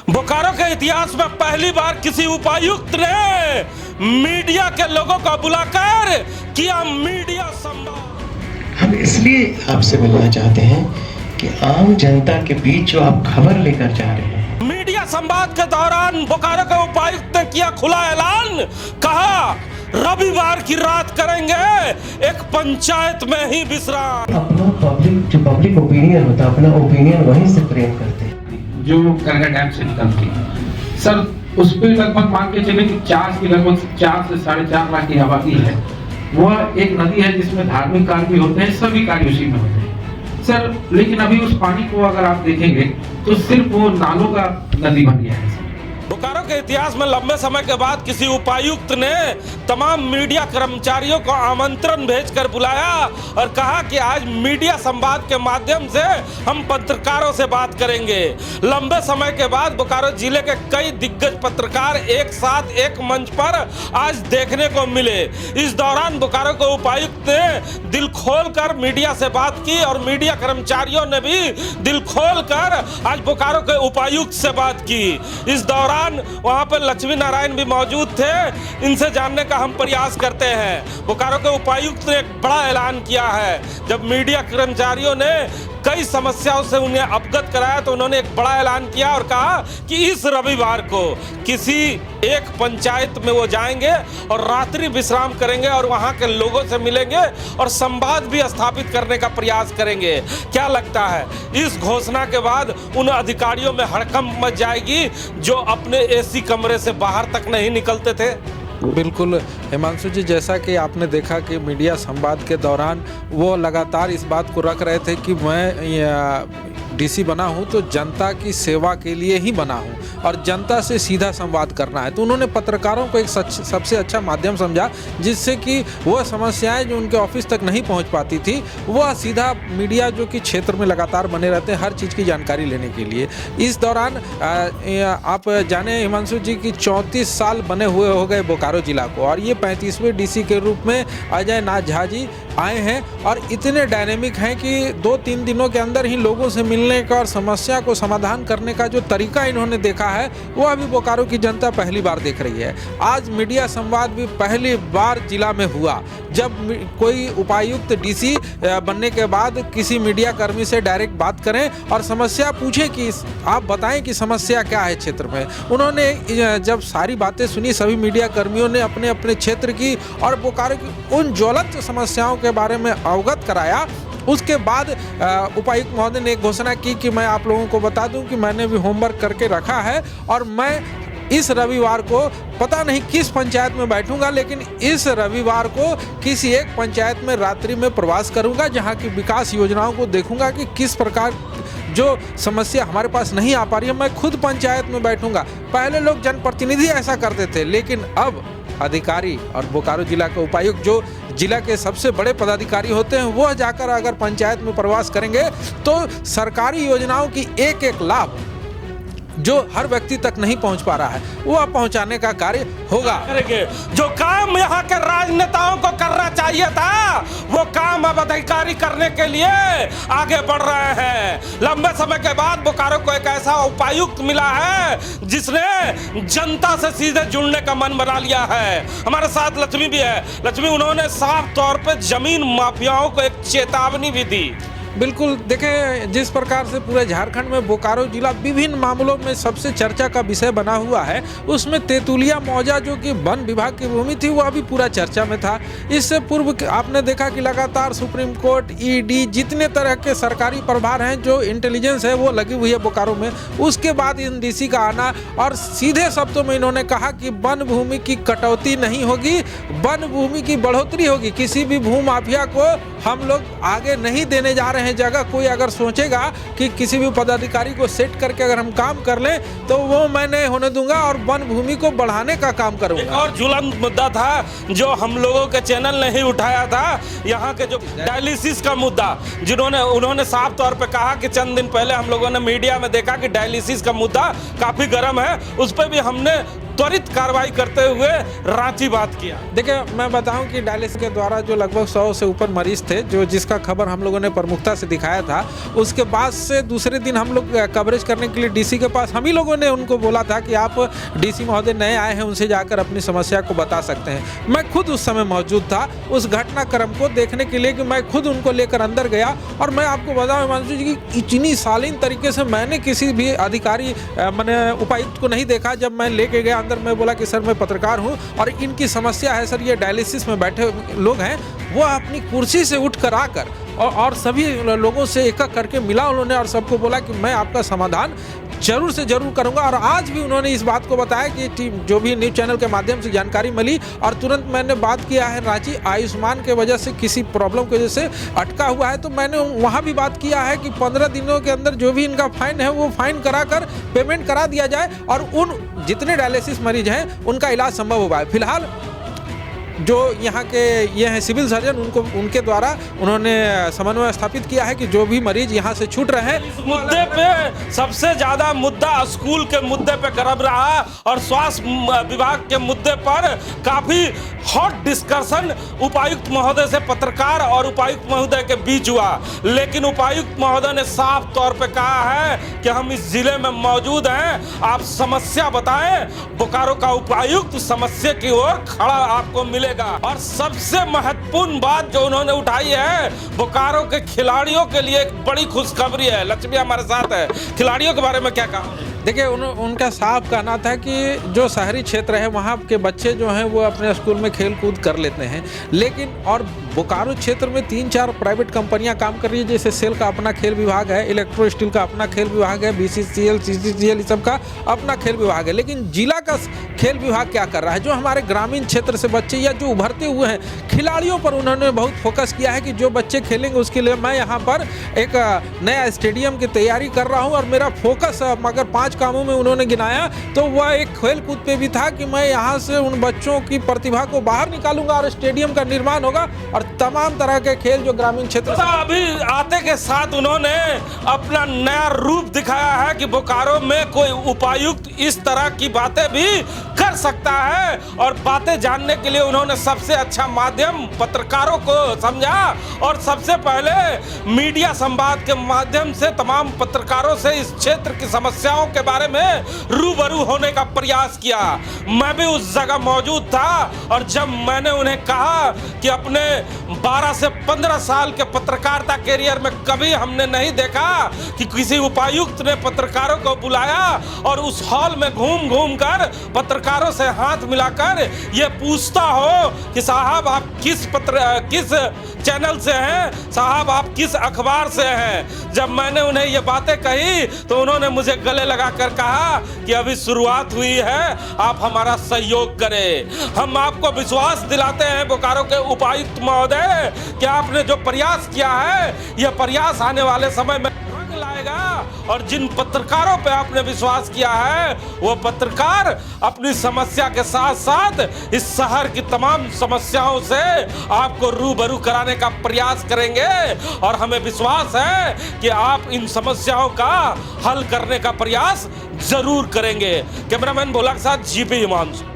बोकारो के इतिहास में पहली बार किसी उपायुक्त ने मीडिया के लोगों को बुलाकर किया मीडिया संवाद। हम इसलिए आपसे मिलना चाहते हैं कि आम जनता के बीच जो आप खबर लेकर जा रहे हैं। मीडिया संवाद के दौरान बोकारो के उपायुक्त ने किया खुला ऐलान, कहा रविवार की रात करेंगे एक पंचायत में ही विश्राम। अपना पब्लिक ओपिनियन होता है, अपना ओपिनियन वहीं से फ्रेम करते हैं। जो करगा डैम से निकलती है सर, उस पर लगभग मान के चले कि 4 से लगभग 4 से 4.5 लाख की आबादी है। वह एक नदी है जिसमें धार्मिक कार्य भी होते हैं, सभी कार्य उसी में होते हैं सर। लेकिन अभी उस पानी को अगर आप देखेंगे तो सिर्फ वो नालों का नदी बन गया है। बोकारो के इतिहास में लंबे समय के बाद किसी उपायुक्त ने तमाम मीडिया कर्मचारियों को आमंत्रण भेजकर बुलाया और कहा कि आज मीडिया संवाद के माध्यम से हम पत्रकारों से बात करेंगे। लंबे समय के बाद बोकारो जिले के कई दिग्गज पत्रकार एक साथ एक मंच पर आज देखने को मिले। इस दौरान बोकारो के उपायुक्त ने दिल खोलकर मीडिया से बात की और मीडिया कर्मचारियों ने भी दिल खोलकर आज बोकारो के उपायुक्त से बात की। इस दौरान वहां पर लक्ष्मी नारायण भी मौजूद थे, इनसे जानने का हम प्रयास करते हैं। बोकारो के उपायुक्त ने एक बड़ा ऐलान किया है। जब मीडिया कर्मचारियों ने कई समस्याओं से उन्हें अवगत कराया तो उन्होंने एक बड़ा ऐलान किया और कहा कि इस रविवार को किसी एक पंचायत में वो जाएंगे और रात्रि विश्राम करेंगे और वहां के लोगों से मिलेंगे और संवाद भी स्थापित करने का प्रयास करेंगे। क्या लगता है इस घोषणा के बाद उन अधिकारियों में हड़कंप मच जाएगी जो अपने एसी कमरे से बाहर तक नहीं निकलते थे? बिल्कुल हिमांशु जी, जैसा कि आपने देखा कि मीडिया संवाद के दौरान वो लगातार इस बात को रख रहे थे कि मैं डीसी बना हूं तो जनता की सेवा के लिए ही बना हूं और जनता से सीधा संवाद करना है। तो उन्होंने पत्रकारों को एक सबसे अच्छा माध्यम समझा जिससे कि वह समस्याएं जो उनके ऑफिस तक नहीं पहुंच पाती थी वह सीधा मीडिया जो कि क्षेत्र में लगातार बने रहते हैं हर चीज़ की जानकारी लेने के लिए। इस दौरान आप जाने हिमांशु जी की 34 साल बने हुए हो गए बोकारो जिला को और ये 35वें डीसी के रूप में अजय नाथ झा जी आए हैं और इतने डायनेमिक हैं कि 2-3 दिनों के अंदर ही लोगों से मिलने का और समस्या को समाधान करने का जो तरीका इन्होंने देखा है वो अभी बोकारो की जनता पहली बार देख रही है। आज मीडिया संवाद भी पहली बार जिला में हुआ जब कोई उपायुक्त डीसी बनने के बाद किसी मीडिया कर्मी से डायरेक्ट बात करें और समस्या पूछे कि आप बताएं कि समस्या क्या है क्षेत्र में। उन्होंने जब सारी बातें सुनी सभी मीडिया कर्मियों ने अपने अपने क्षेत्र की और बोकारो की उन ज्वलंत समस्याओं के बारे में अवगत कराया। उसके बाद उपायुक्त महोदय ने एक घोषणा की कि मैं आप लोगों को बता दूं कि मैंने भी होमवर्क करके रखा है और मैं इस रविवार को पता नहीं किस पंचायत में बैठूंगा लेकिन इस रविवार को किसी एक पंचायत में रात्रि में प्रवास करूंगा जहां की विकास योजनाओं को देखूंगा कि किस प्रकार जो समस्या हमारे पास नहीं आ पा रही है मैं खुद पंचायत में बैठूंगा। पहले लोग जनप्रतिनिधि ऐसा करते थे लेकिन अब अधिकारी और बोकारो जिला के उपायुक्त जो जिला के सबसे बड़े पदाधिकारी होते हैं वह जाकर अगर पंचायत में प्रवास करेंगे तो सरकारी योजनाओं की एक लाभ जो हर व्यक्ति तक नहीं पहुंच पा रहा है वह पहुंचाने का कार्य होगा। जो काम यहाँ के राजनेताओं को करना चाहिए था वो काम अब अधिकारी करने के लिए आगे बढ़ रहे हैं। लंबे समय के बाद बोकारो को एक ऐसा उपायुक्त मिला है जिसने जनता से सीधे जुड़ने का मन बना लिया है। हमारे साथ लक्ष्मी भी है। लक्ष्मी, उन्होंने साफ तौर पे जमीन माफियाओं को एक चेतावनी भी दी। बिल्कुल, देखें जिस प्रकार से पूरे झारखंड में बोकारो जिला विभिन्न मामलों में सबसे चर्चा का विषय बना हुआ है उसमें तेतुलिया मौजा जो कि वन विभाग की भूमि थी वह भी पूरा चर्चा में था। इससे पूर्व आपने देखा कि लगातार सुप्रीम कोर्ट, ईडी, जितने तरह के सरकारी प्रभार हैं जो इंटेलिजेंस है वो लगी हुई है बोकारो में। उसके बाद इन डीसी का आना और सीधे शब्दों में इन्होंने कहा कि वन भूमि की कटौती नहीं होगी, वन भूमि की बढ़ोतरी होगी। किसी भी भू माफिया को हम लोग आगे नहीं देने जा रहे हैं जगह। कोई अगर सोचेगा कि किसी भी पदाधिकारी को सेट करके अगर हम काम कर लें तो वो मैं नहीं होने दूंगा और वन भूमि को बढ़ाने का काम करूंगा। एक और ज्वलंत मुद्दा था जो हम लोगों के चैनल ने ही उठाया था, यहाँ के जो डायलिसिस का मुद्दा, उन्होंने साफ तौर पे कहा कि चंद दिन पहले हम लोगों ने मीडिया में देखा कि डायलिसिस का मुद्दा काफी गर्म है। उस पर भी हमने त्वरित कार्रवाई करते हुए रांची बात किया। देखिए, मैं बताऊं कि डायलिसिस के द्वारा जो लगभग 100 से ऊपर मरीज थे, जो जिसका खबर हम लोगों ने प्रमुखता से दिखाया था, उसके बाद से दूसरे दिन हम लोग कवरेज करने के लिए डीसी के पास हम ही लोगों ने उनको बोला था कि आप डीसी महोदय नए आए हैं, उनसे जाकर अपनी समस्या को बता सकते हैं। मैं खुद उस समय मौजूद था उस घटनाक्रम को देखने के लिए, कि मैं खुद उनको लेकर अंदर गया। और मैं आपको बताऊं हिमांशु जी कि इतनी शालीन तरीके से मैंने किसी भी अधिकारी मैंने उपायुक्त को नहीं देखा। जब मैं लेके गया अंदर, मैं बोला कि सर मैं पत्रकार हूं और इनकी समस्या है सर, ये डायलिसिस में बैठे लोग हैं। वो अपनी कुर्सी से उठ कर आकर और सभी लोगों से एक एक करके मिला उन्होंने और सबको बोला कि मैं आपका समाधान जरूर से जरूर करूंगा। और आज भी उन्होंने इस बात को बताया कि टीम जो भी न्यूज़ चैनल के माध्यम से जानकारी मिली, और तुरंत मैंने बात किया है रांची आयुष्मान के वजह से किसी प्रॉब्लम की वजह से अटका हुआ है, तो मैंने वहां भी बात किया है कि 15 दिनों के अंदर जो भी इनका फाइन है वो फाइन कराकर पेमेंट करा दिया जाए और उन जितने डायलिसिस मरीज हैं उनका इलाज संभव हो पाए। फिलहाल जो यहाँ के ये हैं सिविल सर्जन, उनके द्वारा उन्होंने समन्वय स्थापित किया है कि जो भी मरीज यहाँ से छूट रहे हैं। इस मुद्दे पे सबसे ज्यादा मुद्दा स्कूल के मुद्दे पे गर्म रहा और स्वास्थ्य विभाग के मुद्दे पर काफी हॉट डिस्कशन उपायुक्त महोदय से पत्रकार और उपायुक्त महोदय के बीच हुआ। लेकिन उपायुक्त महोदय ने साफ तौर पे कहा है कि हम इस जिले में मौजूद हैं, आप समस्या बताएं, बोकारो का उपायुक्त समस्या की ओर खड़ा आपको मिलेगा। और सबसे महत्वपूर्ण बात जो उन्होंने उठाई है, बोकारो के खिलाड़ियों के लिए एक बड़ी खुशखबरी है। लक्ष्मी हमारे साथ है, खिलाड़ियों के बारे में क्या कहा? देखिए, उनका साफ कहना था कि जो शहरी क्षेत्र है वहाँ के बच्चे जो हैं वो अपने स्कूल में खेल कूद कर लेते हैं, लेकिन और बोकारो क्षेत्र में 3-4 प्राइवेट कंपनियां काम कर रही है, जैसे सेल का अपना खेल विभाग है, इलेक्ट्रो स्टील का अपना खेल विभाग है, BCCL, CCCL सब का अपना खेल विभाग है। लेकिन जिला का खेल विभाग क्या कर रहा है, जो हमारे ग्रामीण क्षेत्र से बच्चे या जो उभरते हुए हैं खिलाड़ियों पर उन्होंने बहुत फोकस किया है कि जो बच्चे खेलेंगे उसके लिए मैं यहाँ पर एक नया स्टेडियम की तैयारी कर रहा हूँ। और मेरा फोकस अगर 5 कामों में उन्होंने गिनाया तो वह एक खेल कूद पे भी था कि मैं यहाँ से उन बच्चों की प्रतिभा को बाहर निकालूंगा और स्टेडियम का निर्माण होगा और तमाम तरह के खेल जो ग्रामीण क्षेत्र तो अभी आते के साथ उन्होंने अपना नया रूप दिखाया है कि बोकारो में कोई उपायुक्त इस तरह की बातें भी कर सकता है। और बातें जानने के लिए उन्होंने सबसे अच्छा माध्यम पत्रकारों को समझा और सबसे पहले मीडिया संवाद के माध्यम से तमाम पत्रकारों से इस क्षेत्र की समस्याओं के बारे में रूबरू होने का प्रयास किया। मैं भी उस जगह मौजूद था और जब मैंने उन्हें कहा कि अपने 12 से 15 साल के पत्रकारिता कैरियर में कभी हमने नहीं देखा कि किसी उपायुक्त ने पत्रकारों को बुलाया और उस हॉल में घूम घूम कर पत्रकारों से हाथ मिलाकर ये पूछता हो कि साहब आप किस चैनल से हैं, साहब आप किस अखबार से हैं। जब मैंने उन्हें ये बातें कही तो उन्होंने मुझे गले लगाकर कहा कि अभी शुरुआत हुई है, आप हमारा सहयोग करें। हम आपको विश्वास दिलाते हैं बोकारो के उपायुक्त महोदय कि आपने जो प्रयास किया है यह प्रयास आने वाले समय में रंग लाएगा और जिन पत्रकारों पे आपने विश्वास किया है वो पत्रकार अपनी समस्या के साथ साथ इस शहर की तमाम समस्याओं से आपको रूबरू कराने का प्रयास करेंगे और हमें विश्वास है कि आप इन समस्याओं का हल करने का प्रयास जरूर करेंगे। कैमरामैन भोला के साथ जीपी हिमांशु।